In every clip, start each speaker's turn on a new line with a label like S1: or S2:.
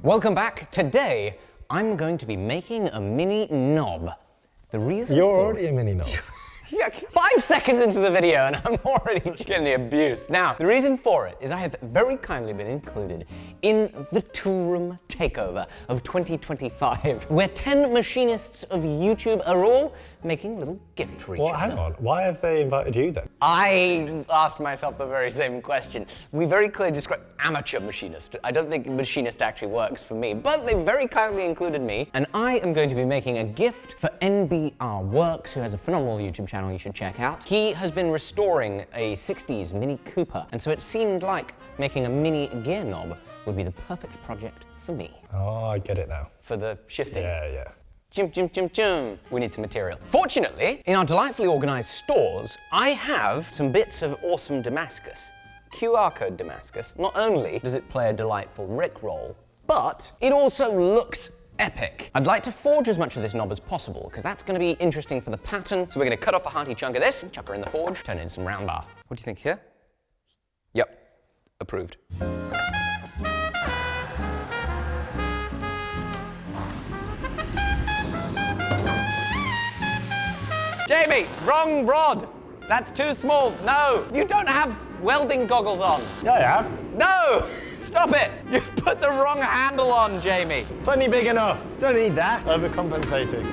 S1: Welcome back. Today, I'm going to be making a mini knob. The reason
S2: You're already a mini knob.
S1: Yeah, 5 seconds into the video and I'm already getting the abuse. Now, the reason for it is I have very kindly been included in the Toolroom Takeover of 2025, where 10 machinists of YouTube are all making little gift for each other.
S2: Well, hang on. Why have they invited you then?
S1: I asked myself the very same question. We very clearly describe amateur machinist. I don't think machinist actually works for me, but they very kindly included me, and I am going to be making a gift for NBR Works, who has a phenomenal YouTube channel you should check out. He has been restoring a 60s Mini Cooper, and so it seemed like making a mini gear knob would be the perfect project for me.
S2: Oh, I get it now.
S1: For the shifting.
S2: Yeah.
S1: Chum, chum, chum, chum. We need some material. Fortunately, in our delightfully organized stores, I have some bits of awesome Damascus. QR code Damascus. Not only does it play a delightful rickroll, but it also looks epic. I'd like to forge as much of this knob as possible, because that's going to be interesting for the pattern. So we're going to cut off a hearty chunk of this, chuck her in the forge, turn it into some round bar. What do you think here? Yep, approved. Jamie, wrong rod. That's too small. No, you don't have welding goggles on.
S2: Yeah, I have.
S1: No, stop it. You put the wrong handle on, Jamie.
S2: It's plenty big enough. Don't need that. Overcompensating.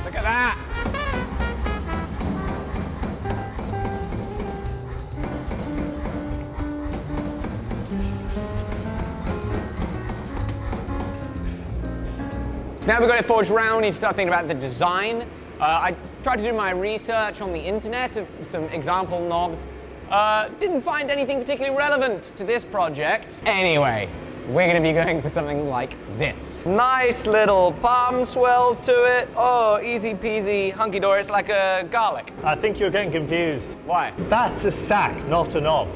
S1: Look at that. So now we've got it forged round, we need to start thinking about the design. I tried to do my research on the internet of some example knobs. Didn't find anything particularly relevant to this project. Anyway, we're going to be going for something like this. Nice little palm swell to it. Oh, easy peasy, hunky-dory. It's like a garlic.
S2: I think you're getting confused.
S1: Why?
S2: That's a sack, not a knob.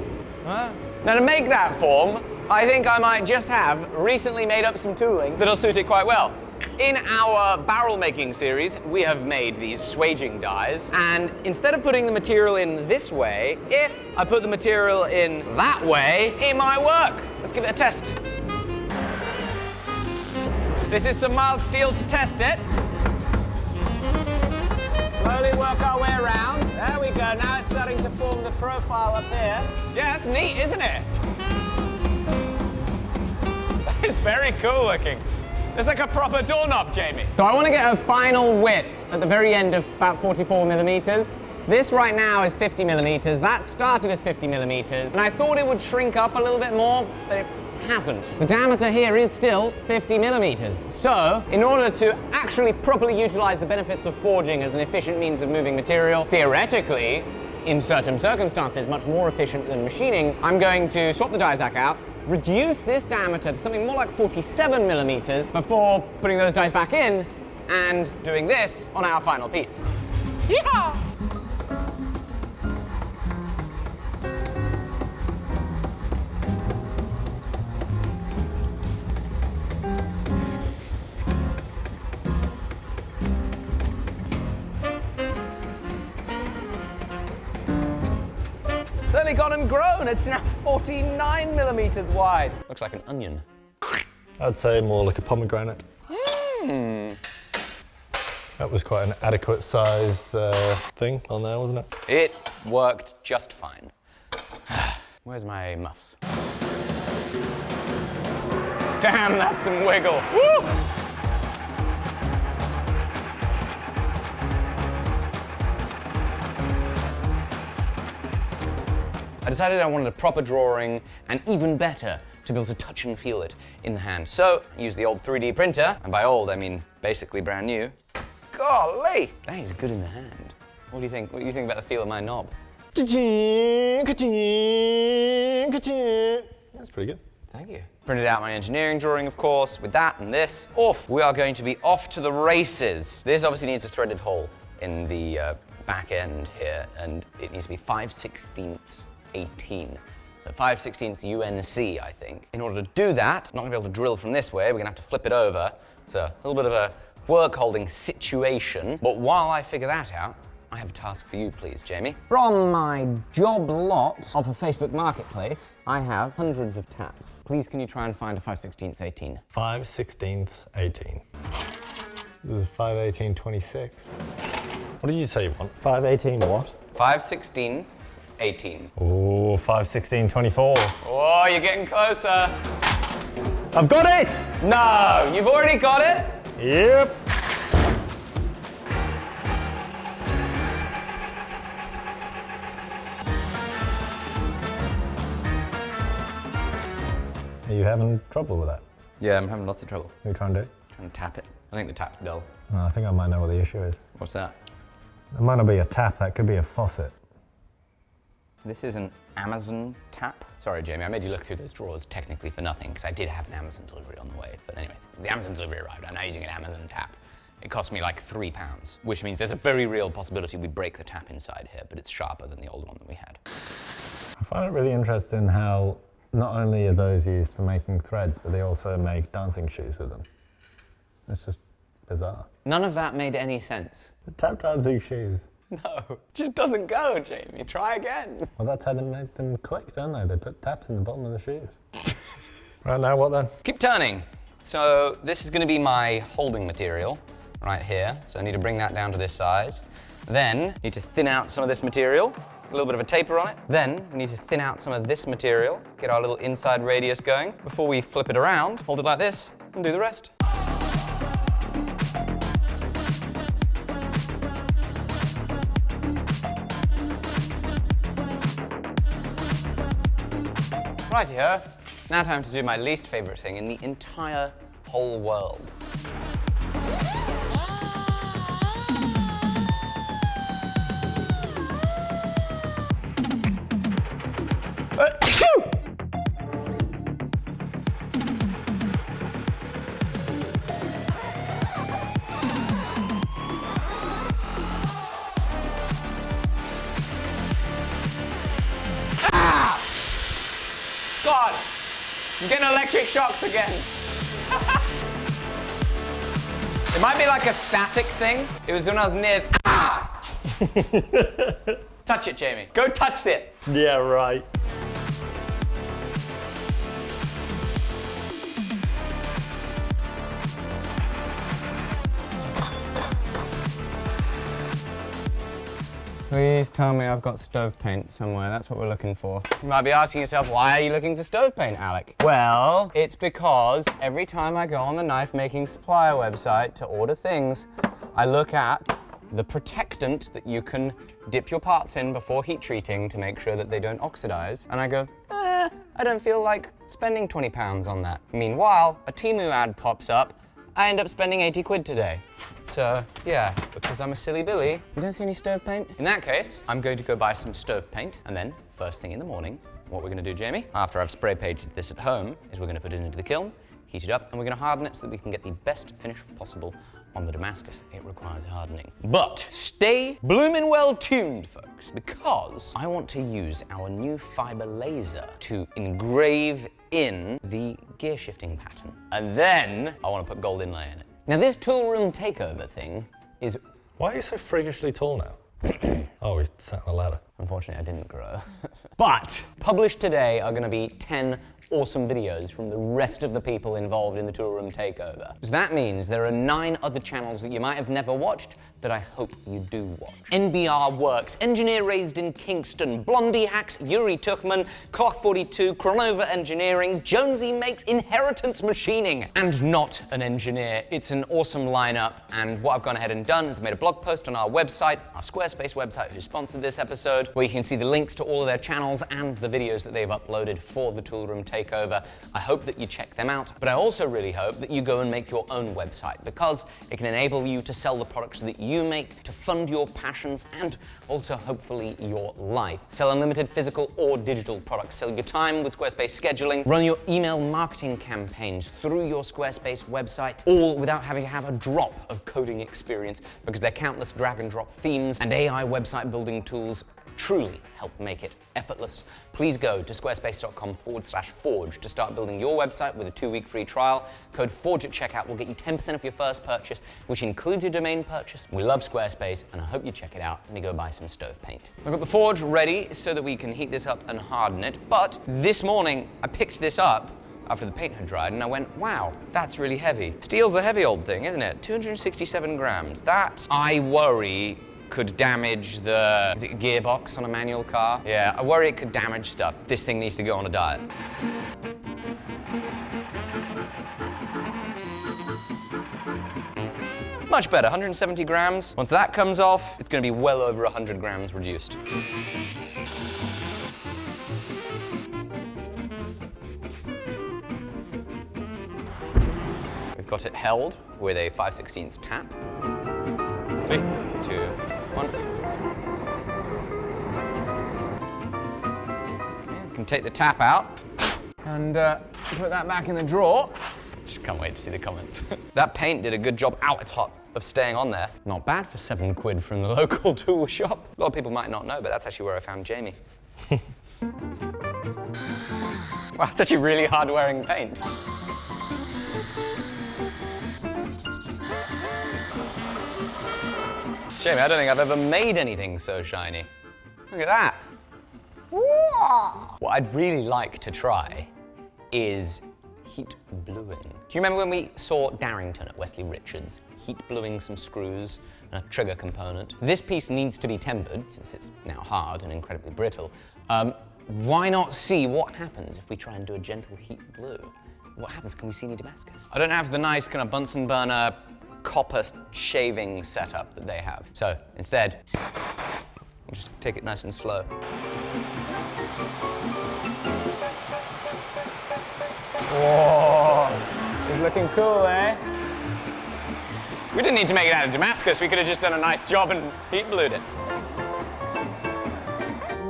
S1: Huh? Now to make that form, I think I might just have recently made up some tooling that'll suit it quite well. In our barrel making series, we have made these swaging dies, and instead of putting the material in this way, if I put the material in that way, it might work. Let's give it a test. This is some mild steel to test it. Slowly work our way around. There we go, now it's starting to form the profile up here. Yeah, that's neat, isn't it? That is very cool looking. It's like a proper doorknob, Jamie. So I want to get a final width at the very end of about 44 millimeters. This right now is 50 millimeters. That started as 50 millimeters. And I thought it would shrink up a little bit more, but it hasn't. The diameter here is still 50 millimeters. So in order to actually properly utilize the benefits of forging as an efficient means of moving material, theoretically, in certain circumstances, much more efficient than machining, I'm going to swap the die stack out, reduce this diameter to something more like 47 millimeters before putting those dies back in and doing this on our final piece. Yeehaw! It's only gone and grown. It's now 49 millimeters wide. Looks like an onion.
S2: I'd say more like a pomegranate. That was quite an adequate size thing on there, wasn't it?
S1: It worked just fine. Where's my muffs? Damn, that's some wiggle. Woo! I decided I wanted a proper drawing, and even better, to be able to touch and feel it in the hand. So I used the old 3D printer, and by old I mean basically brand new. Golly, that is good in the hand. What do you think? What do you think about the feel of my knob?
S2: That's pretty good.
S1: Thank you. Printed out my engineering drawing, of course, with that and this. Off, we are going to be off to the races. This obviously needs a threaded hole in the back end here, and it needs to be 5/16 18. So 5/16 UNC, I think. In order to do that, I'm not gonna be able to drill from this way, we're gonna have to flip it over. It's a little bit of a work holding situation, but while I figure that out, I have a task for you, please, Jamie. From my job lot of a Facebook marketplace, I have hundreds of taps. Please, can you try and find a 5/16 18?
S2: 5/16 18. This is 5/18 26. What did you say you want? 5/18 what?
S1: 5/16 18.
S2: Oh, 5/16 24.
S1: Oh, you're getting closer.
S2: I've got it!
S1: No, you've already got it?
S2: Yep. Are you having trouble with that?
S1: Yeah, I'm having lots of trouble.
S2: What are you trying to do?
S1: Trying to tap it. I think the tap's dull.
S2: No, I think I might know what the issue is.
S1: What's that?
S2: It might not be a tap, that could be a faucet.
S1: This is an Amazon tap. Sorry, Jamie, I made you look through those drawers technically for nothing, because I did have an Amazon delivery on the way. But anyway, the Amazon delivery arrived. I'm now using an Amazon tap. It cost me like £3, which means there's a very real possibility we break the tap inside here, but it's sharper than the old one that we had.
S2: I find it really interesting how not only are those used for making threads, but they also make dancing shoes with them. It's just bizarre.
S1: None of that made any sense.
S2: The tap dancing shoes.
S1: No, it just doesn't go, Jamie. Try again.
S2: Well, that's how they make them click, don't they? They put taps in the bottom of the shoes. Right, now what then?
S1: Keep turning. So this is going to be my holding material right here. So I need to bring that down to this size. Then I need to thin out some of this material, a little bit of a taper on it. Then we need to thin out some of this material, get our little inside radius going. Before we flip it around, hold it like this and do the rest. Rightio, now time to do my least favorite thing in the entire whole world. God, I'm getting electric shocks again. It might be like a static thing. It was when I was near. Ah! Touch it, Jamie. Go touch it.
S2: Yeah, right.
S1: Please tell me I've got stove paint somewhere. That's what we're looking for. You might be asking yourself, why are you looking for stove paint, Alec? Well, it's because every time I go on the knife making supplier website to order things, I look at the protectant that you can dip your parts in before heat treating to make sure that they don't oxidize. And I go, I don't feel like spending £20 on that. Meanwhile, a Temu ad pops up. I end up spending 80 quid today. So, yeah, because I'm a silly Billy. You don't see any stove paint? In that case, I'm going to go buy some stove paint, and then, first thing in the morning, what we're gonna do, Jamie, after I've spray painted this at home, is we're gonna put it into the kiln, heat it up, and we're gonna harden it so that we can get the best finish possible on the Damascus. It requires hardening. But stay bloomin' well tuned, folks, because I want to use our new fiber laser to engrave in the gear shifting pattern. And then I want to put gold inlay in it. Now this tool room takeover thing is...
S2: Why are you so freakishly tall now? Oh, we sat on a ladder.
S1: Unfortunately, I didn't grow. But published today are going to be 10 awesome videos from the rest of the people involved in the tool room takeover. So that means there are 9 other channels that you might have never watched that I hope you do watch. NBR Works, Engineer Raised in Kingston, Blondie Hacks, Yuri Tuchman, Clock 42, Chronova Engineering, Jonesy Makes Inheritance Machining, and Not an Engineer. It's an awesome lineup, and what I've gone ahead and done is made a blog post on our website, our Squarespace website, who sponsored this episode, where you can see the links to all of their channels and the videos that they've uploaded for the tool room takeover. I hope that you check them out, but I also really hope that you go and make your own website, because it can enable you to sell the products that you make, to fund your passions, and also hopefully your life. Sell unlimited physical or digital products. Sell your time with Squarespace scheduling. Run your email marketing campaigns through your Squarespace website, all without having to have a drop of coding experience, because there are countless drag and drop themes and AI website building tools truly help make it effortless. Please go to squarespace.com/forge to start building your website with a 2-week free trial. Code FORGE at checkout will get you 10% off your first purchase, which includes your domain purchase. We love Squarespace, and I hope you check it out and you go buy some stove paint. I've got the forge ready so that we can heat this up and harden it, but this morning I picked this up after the paint had dried, and I went, wow, that's really heavy. Steel's a heavy old thing, isn't it? 267 grams. That, I worry, could damage the, is it gearbox on a manual car? Yeah, I worry it could damage stuff. This thing needs to go on a diet. Much better, 170 grams. Once that comes off, it's gonna be well over 100 grams reduced. Got it held with a 5/16 tap. 3, 2, 1. Okay, can take the tap out and put that back in the drawer. Just can't wait to see the comments. That paint did a good job, ow, it's hot, of staying on there. Not bad for 7 quid from the local tool shop. A lot of people might not know, but that's actually where I found Jamie. Wow, it's actually really hard wearing paint. Jamie, I don't think I've ever made anything so shiny. Look at that. What I'd really like to try is heat bluing. Do you remember when we saw Darrington at Wesley Richards heat bluing some screws and a trigger component? This piece needs to be tempered since it's now hard and incredibly brittle. Why not see what happens if we try and do a gentle heat blue? What happens? Can we see any Damascus? I don't have the nice kind of Bunsen burner copper shaving setup that they have. So instead, we'll just take it nice and slow. Whoa, it's looking cool, eh? We didn't need to make it out of Damascus. We could have just done a nice job and heat blued it.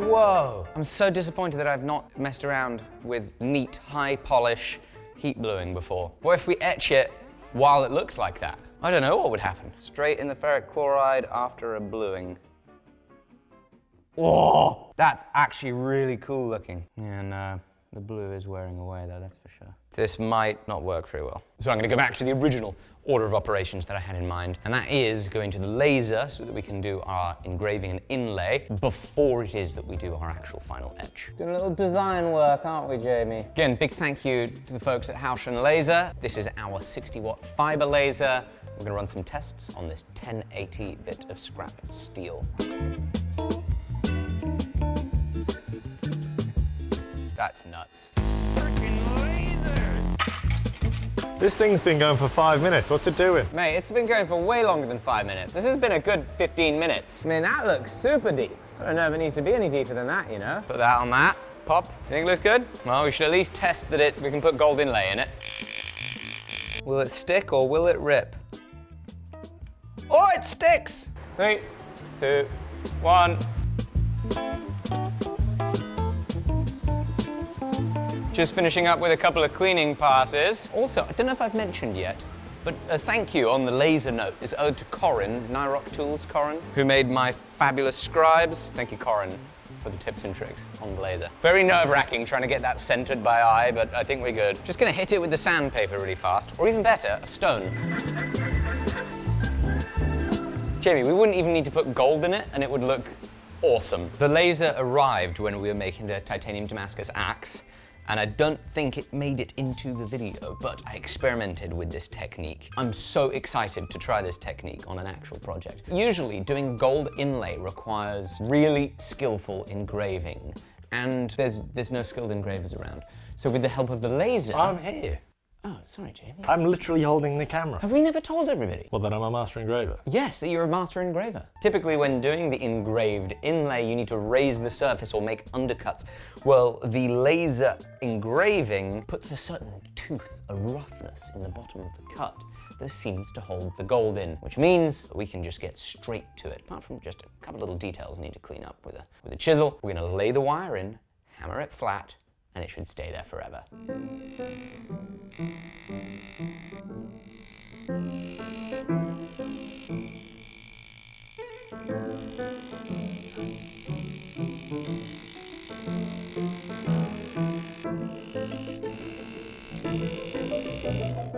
S1: Whoa, I'm so disappointed that I've not messed around with neat, high polish heat bluing before. What if we etch it while it looks like that? I don't know what would happen. Straight in the ferric chloride after a bluing. Whoa, that's actually really cool looking. And the blue is wearing away though, that's for sure. This might not work very well. So I'm gonna go back to the original order of operations that I had in mind, and that is going to the laser so that we can do our engraving and inlay before it is that we do our actual final etch. Doing a little design work, aren't we, Jamie? Again, big thank you to the folks at Hauschen Laser. This is our 60-watt fiber laser. We're gonna run some tests on this 1080 bit of scrap steel. That's nuts.
S2: This thing's been going for 5 minutes. What's it doing?
S1: Mate, it's been going for way longer than 5 minutes. This has been a good 15 minutes. I mean, that looks super deep. I don't know if it needs to be any deeper than that, you know? Put that on that. Pop. You think it looks good? Well, we should at least test that we can put gold inlay in it. Will it stick or will it rip? Oh, it sticks! 3, 2, 1. Just finishing up with a couple of cleaning passes. Also, I don't know if I've mentioned yet, but a thank you on the laser note is owed to Corin, Nyrock Tools Corin, who made my fabulous scribes. Thank you, Corin, for the tips and tricks on the laser. Very nerve-wracking trying to get that centered by eye, but I think we're good. Just gonna hit it with the sandpaper really fast, or even better, a stone. Jamie, we wouldn't even need to put gold in it, and it would look awesome. The laser arrived when we were making the titanium Damascus axe, and I don't think it made it into the video, but I experimented with this technique. I'm so excited to try this technique on an actual project. Usually, doing gold inlay requires really skillful engraving, and there's no skilled engravers around. So with the help of the laser...
S2: I'm here.
S1: Oh, sorry, Jamie.
S2: I'm literally holding the camera.
S1: Have we never told everybody?
S2: Well, that I'm a master engraver.
S1: Yes, that you're a master engraver. Typically, when doing the engraved inlay, you need to raise the surface or make undercuts. Well, the laser engraving puts a certain tooth, a roughness in the bottom of the cut that seems to hold the gold in, which means we can just get straight to it. Apart from just a couple little details I need to clean up with a chisel. We're gonna lay the wire in, hammer it flat, and it should stay there forever.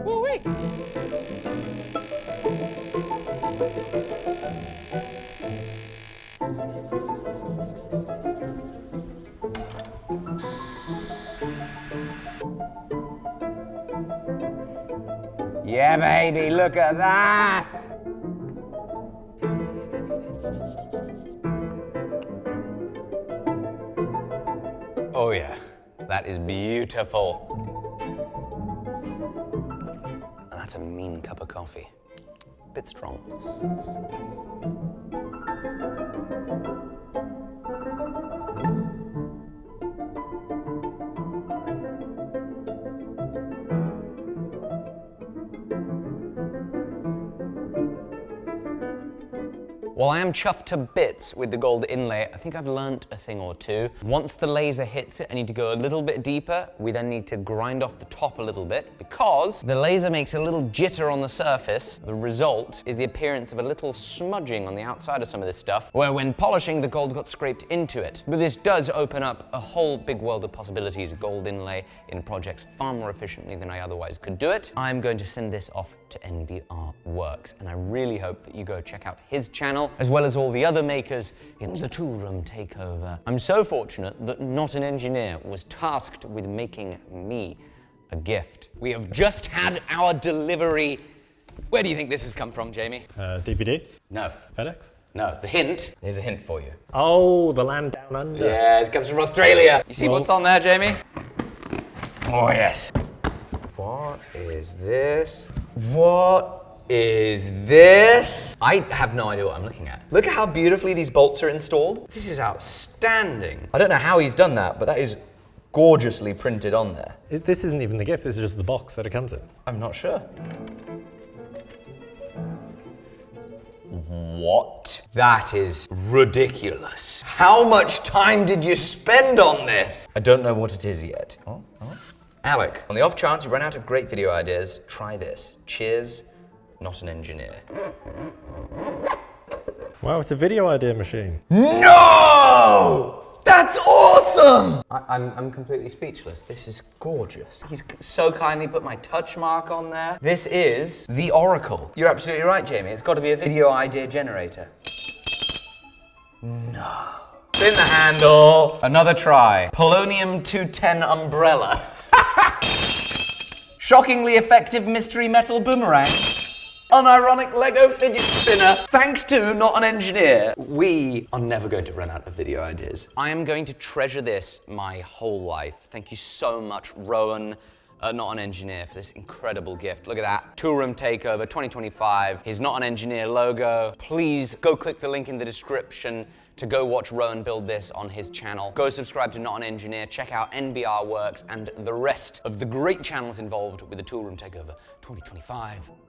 S1: Woo-wee. Yeah, baby, look at that! Oh yeah, that is beautiful. And that's a mean cup of coffee. Bit strong. While I am chuffed to bits with the gold inlay, I think I've learnt a thing or two. Once the laser hits it, I need to go a little bit deeper. We then need to grind off the top a little bit because the laser makes a little jitter on the surface. The result is the appearance of a little smudging on the outside of some of this stuff, where when polishing, the gold got scraped into it. But this does open up a whole big world of possibilities. Gold inlay in projects far more efficiently than I otherwise could do it. I'm going to send this off to NBR Works, and I really hope that you go check out his channel, as well as all the other makers in the toolroom takeover. I'm so fortunate that Not an Engineer was tasked with making me a gift. We have just had our delivery. Where do you think this has come from, Jamie?
S2: DVD?
S1: No.
S2: FedEx?
S1: No, the hint, here's a hint for you.
S2: Oh, the land down under.
S1: Yeah, it comes from Australia. You see what's on there, Jamie? Oh, yes. What is this? What is this? I have no idea what I'm looking at. Look at how beautifully these bolts are installed. This is outstanding. I don't know how he's done that, but that is gorgeously printed on there.
S2: This isn't even the gift, this is just the box that it comes in.
S1: I'm not sure. What? That is ridiculous. How much time did you spend on this? I don't know what it is yet. Oh. Alec, on the off chance you run out of great video ideas, try this. Cheers, Not an Engineer.
S2: Wow, it's a video idea machine.
S1: No! That's awesome! I'm completely speechless. This is gorgeous. He's so kindly put my touch mark on there. This is the Oracle. You're absolutely right, Jamie. It's got to be a video idea generator. No. Spin the handle. Another try. Polonium 210 umbrella. Shockingly effective mystery metal boomerang. Unironic Lego fidget spinner. Thanks to Not an Engineer, we are never going to run out of video ideas. I am going to treasure this my whole life. Thank you so much, Rowan, Not an Engineer, for this incredible gift. Look at that. Toolroom Takeover 2025. His Not an Engineer logo. Please go click the link in the description to go watch Rowan build this on his channel. Go subscribe to Not an Engineer, check out NBR Works and the rest of the great channels involved with the Toolroom Takeover 2025.